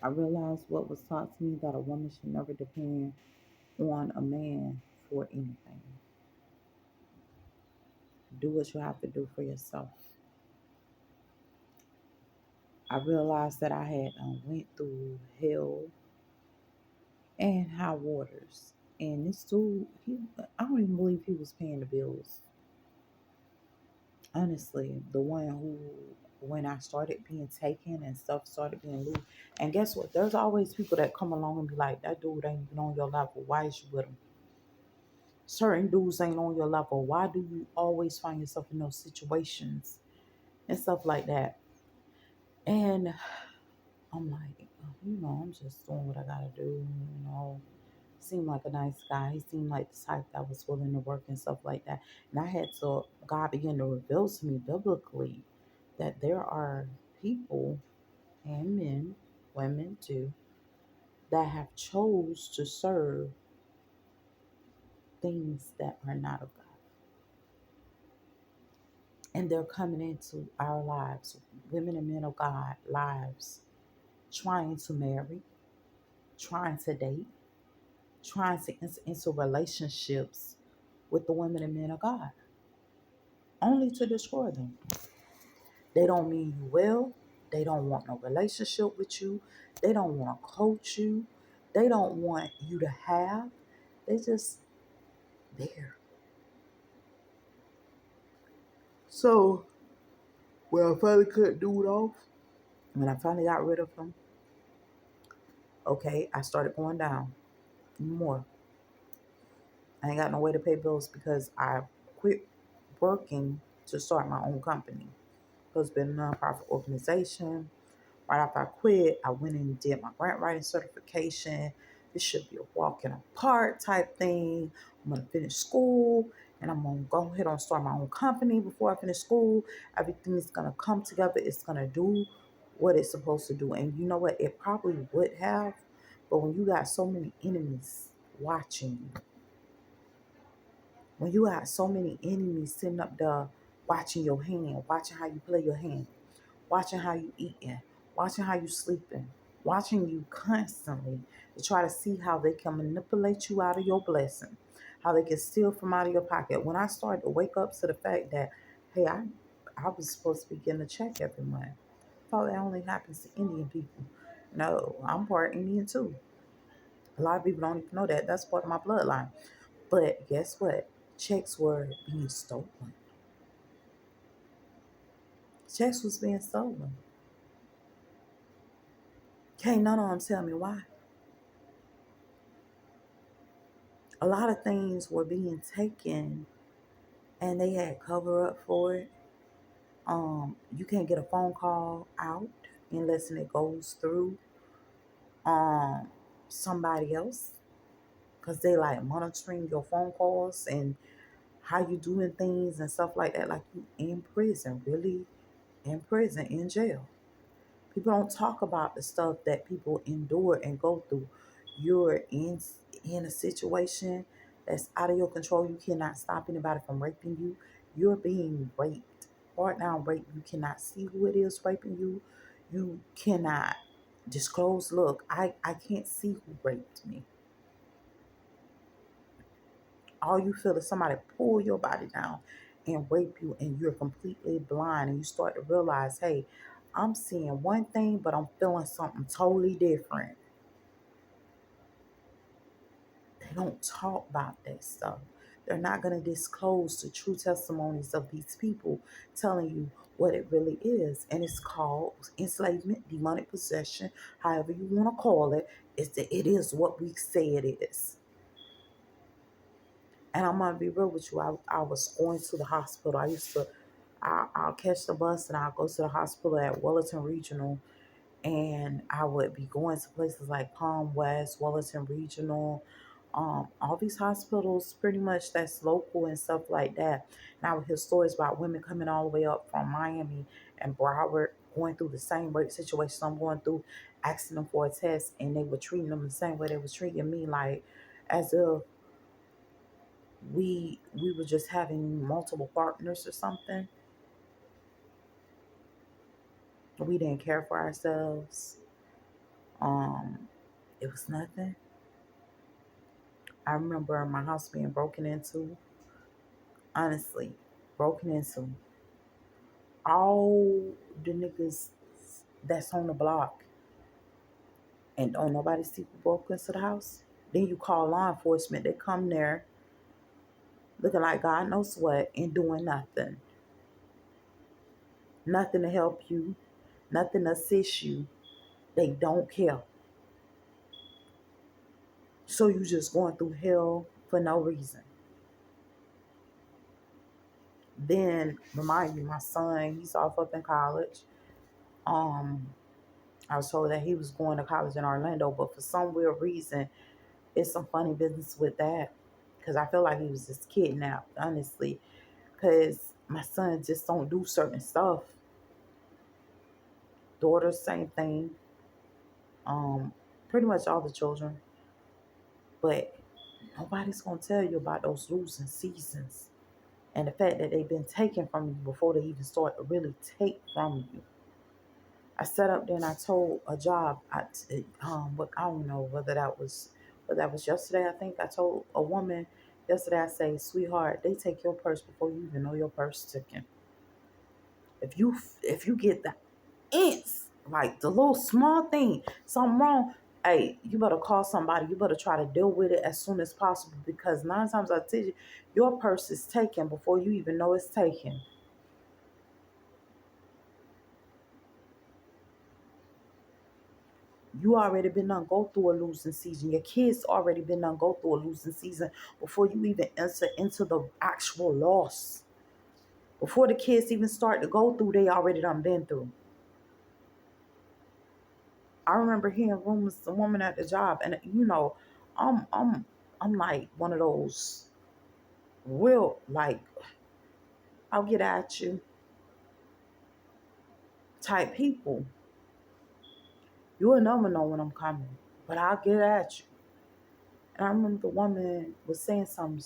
I realized what was taught to me, that a woman should never depend on a man for anything. Do what you have to do for yourself. I realized that I had went through hell and high waters. And this dude, I don't even believe he was paying the bills. Honestly, the one who, when I started being taken and stuff started being loose. And guess what? There's always people that come along and be like, that dude ain't even on your level. Why is you with him? Certain dudes ain't on your level. Why do you always find yourself in those situations and stuff like that? And I'm like, I'm just doing what I gotta do. Seemed like a nice guy. He seemed like the type that was willing to work and stuff like that. And I had to, God began to reveal to me biblically that there are people and men, women too, that have chose to serve things that are not of God. And they're coming into our lives, women and men of God lives, trying to marry, trying to date, trying to enter into relationships with the women and men of God, only to destroy them. They don't mean you well. They don't want no relationship with you. They don't want to coach you. They don't want you to have. They just there. So when I finally cut dude off, when I finally got rid of him, okay, I started going down more. I ain't got no way to pay bills because I quit working to start my own company. It's been a nonprofit organization. Right after I quit, I went and did my grant writing certification. This should be a walk in a park type thing. I'm gonna finish school and I'm gonna go ahead and start my own company before I finish school. Everything is gonna come together. It's gonna do what it's supposed to do. And you know what? It probably would have, but when you got so many enemies watching you, when you got so many enemies sitting up there watching your hand, watching how you play your hand, watching how you eating, watching how you sleeping, watching you constantly to try to see how they can manipulate you out of your blessing, how they can steal from out of your pocket. When I started to wake up to the fact that, hey, I was supposed to be getting a check every month. I thought that only happens to Indian people. No, I'm part Indian too. A lot of people don't even know that. That's part of my bloodline. But guess what? Checks were being stolen. Checks was being stolen. Can't none of them tell me why. A lot of things were being taken and they had cover up for it. You can't get a phone call out unless it goes through um somebody else because they like monitoring your phone calls and how you doing things and stuff like that. Like you in prison, really in prison, in jail. People don't talk about the stuff that people endure and go through. You're in a situation that's out of your control. You cannot stop anybody from raping you. You're being raped. Right now, rape. You cannot see who it is raping you. You cannot disclose. Look, I can't see who raped me. All you feel is somebody pull your body down and rape you, and you're completely blind. And you start to realize, hey, I'm seeing one thing, but I'm feeling something totally different. They don't talk about that stuff. They're not going to disclose the true testimonies of these people telling you what it really is. And it's called enslavement, demonic possession, however you want to call it. It is what we say it is. And I'm gonna be real with you. I was going to the hospital. I'll catch the bus and I'll go to the hospital at Wellington Regional, and I would be going to places like Palm West, Wellington Regional, all these hospitals pretty much that's local and stuff like that. And I would hear stories about women coming all the way up from Miami and Broward going through the same rape situation I'm going through, asking them for a test, and they were treating them the same way they was treating me, like as if we were just having multiple partners or something. We didn't care for ourselves. Um, it was nothing. I remember my house being broken into. Honestly, broken into. All the niggas that's on the block and don't nobody see who broke into the house. Then you call law enforcement. They come there looking like God knows what and doing nothing. Nothing to help you. Nothing to assist you. They don't care. So you just going through hell for no reason. Then remind you, my son, he's off up in college. Um, I was told that he was going to college in Orlando, but for some weird reason, it's some funny business with that. Because I feel like he was just kidnapped, honestly. Because my son just don't do certain stuff. Daughter, same thing. Um, Pretty much all the children. But nobody's gonna tell you about those losing seasons and the fact that they've been taken from you before they even start to really take from you. I sat up there and I told a job. But I don't know whether that was yesterday. I think I told a woman yesterday. I say, sweetheart, they take your purse before you even know your purse taken. If you get the inch, like the little small thing, something wrong, hey, you better call somebody. You better try to deal with it as soon as possible because 9 times out of 10, your purse is taken before you even know it's taken. You already been done go through a losing season. Your kids already been done go through a losing season before you even enter into the actual loss. Before the kids even start to go through, they already done been through. I remember hearing rumors, the woman at the job, and I'm I'm I'm like one of those real like I'll get at you type people. You'll never know when I'm coming, but I'll get at you. And I remember the woman was saying something.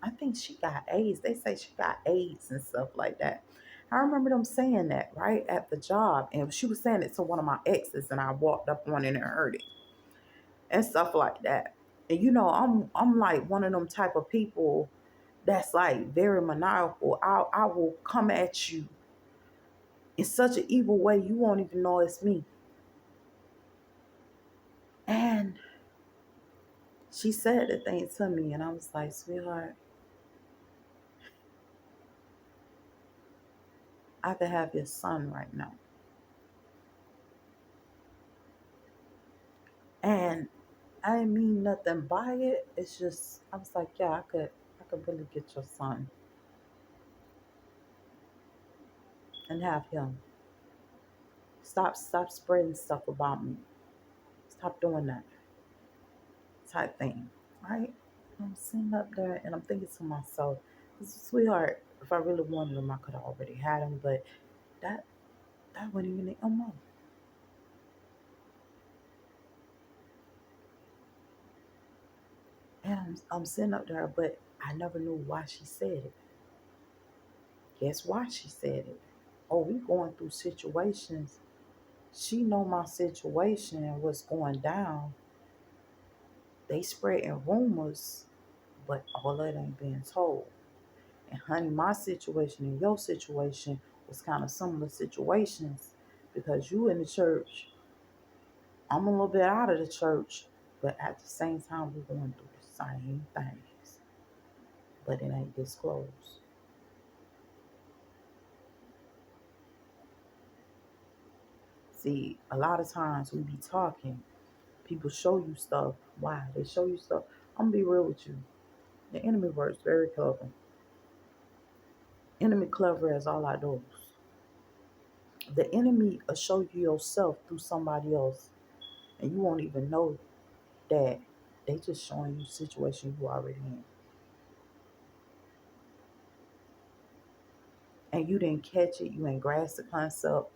I think she got AIDS. They say she got AIDS and stuff like that. I remember them saying that right at the job, and she was saying it to one of my exes, and I walked up on it and heard it and stuff like that. And I'm like one of them type of people that's like very maniacal. I will come at you in such an evil way you won't even know it's me. And she said the thing to me, and I was like, sweetheart, I could have your son right now. And I didn't mean nothing by it. It's just I was like, yeah, I could really get your son and have him. Stop spreading stuff about me. Stop doing that type thing. Right? I'm sitting up there and I'm thinking to myself, sweetheart, if I really wanted him, I could have already had him, but that that wouldn't even no more. And I'm sitting up there, but I never knew why she said it. Guess why she said it? Oh, we going through situations. She know my situation and what's going down. They spreading rumors, but all that ain't being told. And honey, my situation and your situation was kind of similar situations because you in the church, I'm a little bit out of the church, but at the same time we're going through the same things, but it ain't disclosed. See, a lot of times we be talking, people show you stuff. Why? They show you stuff. I'm gonna be real with you. The enemy works very clever. Enemy clever as all outdoors. The enemy will show you yourself through somebody else, and you won't even know that they just showing you situation you already in, and you didn't catch it. You ain't grasp the concept.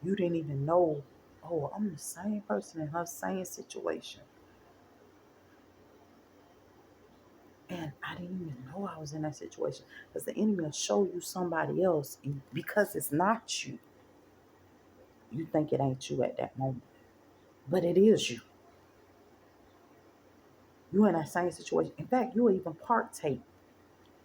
You didn't even know. Oh, I'm the same person in her same situation, and I didn't even know I was in that situation because the enemy will show you somebody else, and because it's not you, you think it ain't you at that moment. But it is you. You're in that same situation. In fact, you will even partake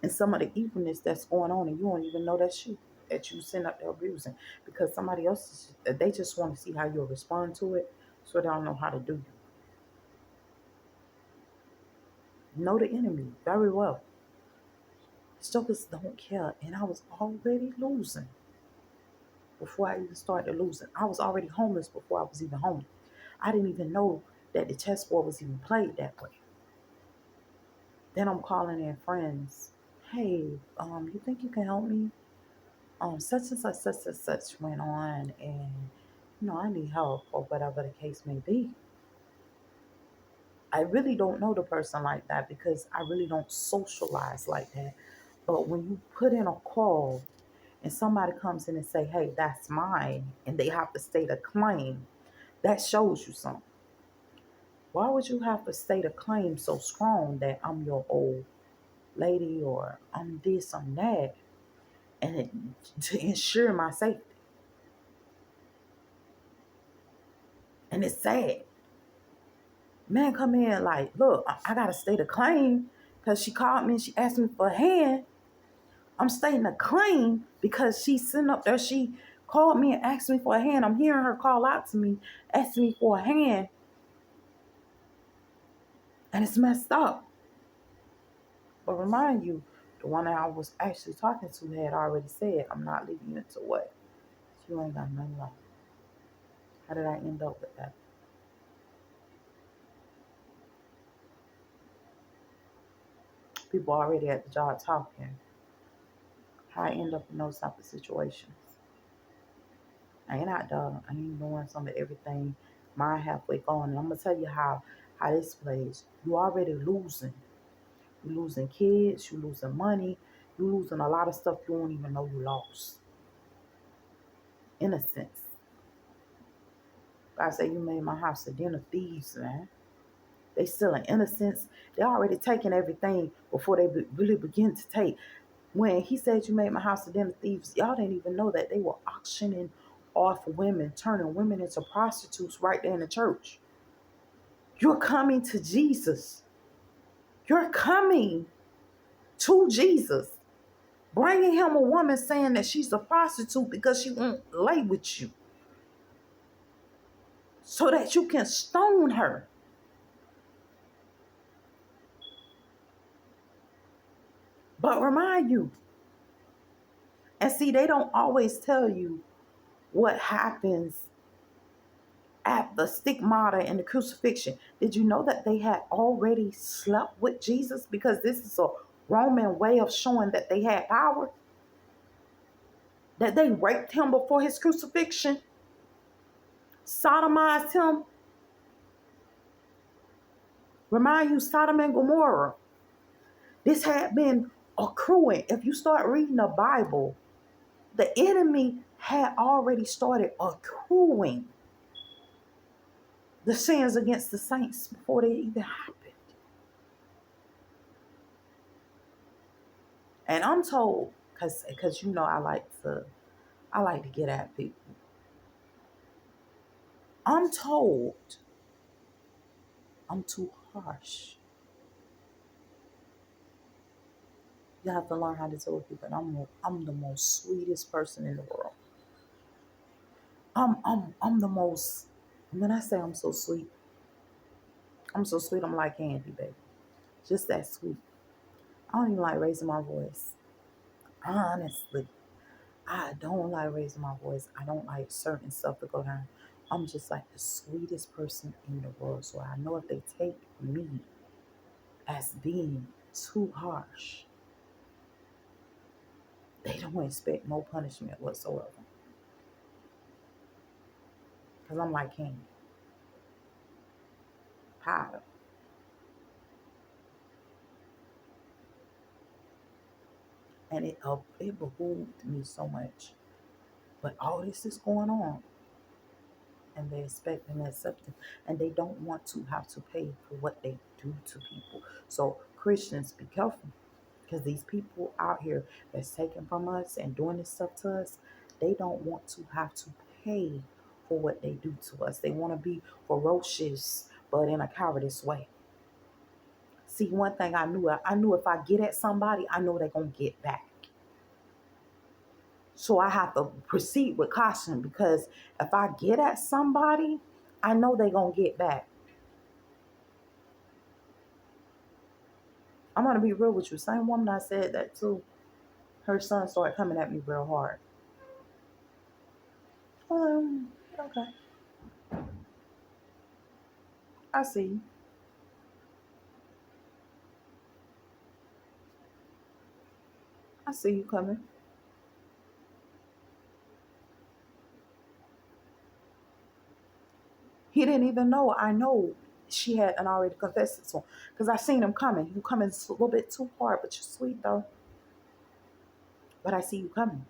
in some of the evilness that's going on, and you don't even know that's you, that you send up there abusing. Because somebody else, they just want to see how you'll respond to it, so they don't know how to do you. Know the enemy very well. Jokers don't care. And I was already losing before I even started losing. I was already homeless before I was even homeless. I didn't even know that the chessboard was even played that way. Then I'm calling in friends. Hey, you think you can help me? Such and such went on, and I need help or whatever the case may be. I really don't know the person like that because I really don't socialize like that. But when you put in a call and somebody comes in and say, "Hey, that's mine," and they have to state a claim, that shows you something. Why would you have to state a claim so strong that I'm your old lady or I'm this, I'm that, and to ensure my safety? And it's sad. Man, come in like, look, I gotta state a claim because she called me and she asked me for a hand. I'm stating a claim because she sitting up there. She called me and asked me for a hand. I'm hearing her call out to me, asking me for a hand, and it's messed up. But remind you, the one that I was actually talking to had already said, I'm not leaving you into what? You ain't got nothing left. How did I end up with that? People already at the job talking. How I end up in those type of situations. I ain't out there. I ain't doing some of everything. Mine halfway gone. And I'm gonna tell you how this plays. You already losing. You losing kids. You losing money. You losing a lot of stuff you don't even know you lost. Innocence. God say you made my house a den of thieves, man. They still in innocence. They already taking everything before they really begin to take. When he said you made my house a den of thieves, y'all didn't even know that they were auctioning off women, turning women into prostitutes right there in the church. You're coming to Jesus. You're coming to Jesus, bringing him a woman saying that she's a prostitute because she won't lay with you, so that you can stone her. But remind you, and see, they don't always tell you what happens at the stigmata and the crucifixion. Did you know that they had already slept with Jesus? Because this is a Roman way of showing that they had power, that they raped him before his crucifixion, sodomized him. Remind you, Sodom and Gomorrah. This had been accruing. If you start reading the Bible, the enemy had already started accruing the sins against the saints before they even happened. And I'm told, because I like to get at people. I'm told I'm too harsh. You have to learn how to tell people. And I'm the most sweetest person in the world. I'm the most. When I say I'm so sweet, I'm so sweet. I'm like candy, baby. Just that sweet. I don't even like raising my voice. Honestly, I don't like raising my voice. I don't like certain stuff to go down. I'm just like the sweetest person in the world. So I know if they take me as being too harsh, they don't expect no punishment whatsoever. Because I'm like candy, powder. And it behooved me so much. But all this is going on. And they expect and accept it. And they don't want to have to pay for what they do to people. So Christians, be careful. Because these people out here that's taking from us and doing this stuff to us, they don't want to have to pay for what they do to us. They want to be ferocious, but in a cowardice way. See, one thing I knew if I get at somebody, I know they're going to get back. So I have to proceed with caution, because if I get at somebody, I know they're going to get back. I'm going to be real with you. Same woman I said that to, her son started coming at me real hard. Okay. I see you. I see you coming. He didn't even know. I know she had an already confessed it to him, because I seen him coming. You coming a little bit too hard, but you're sweet though. But I see you coming.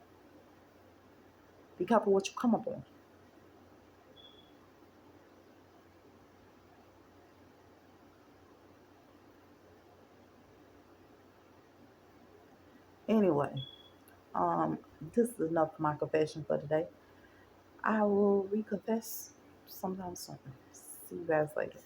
Be careful what you come up on. Anyway, um, this is enough for my confession for today. I will reconfess sometime soon. See you guys later.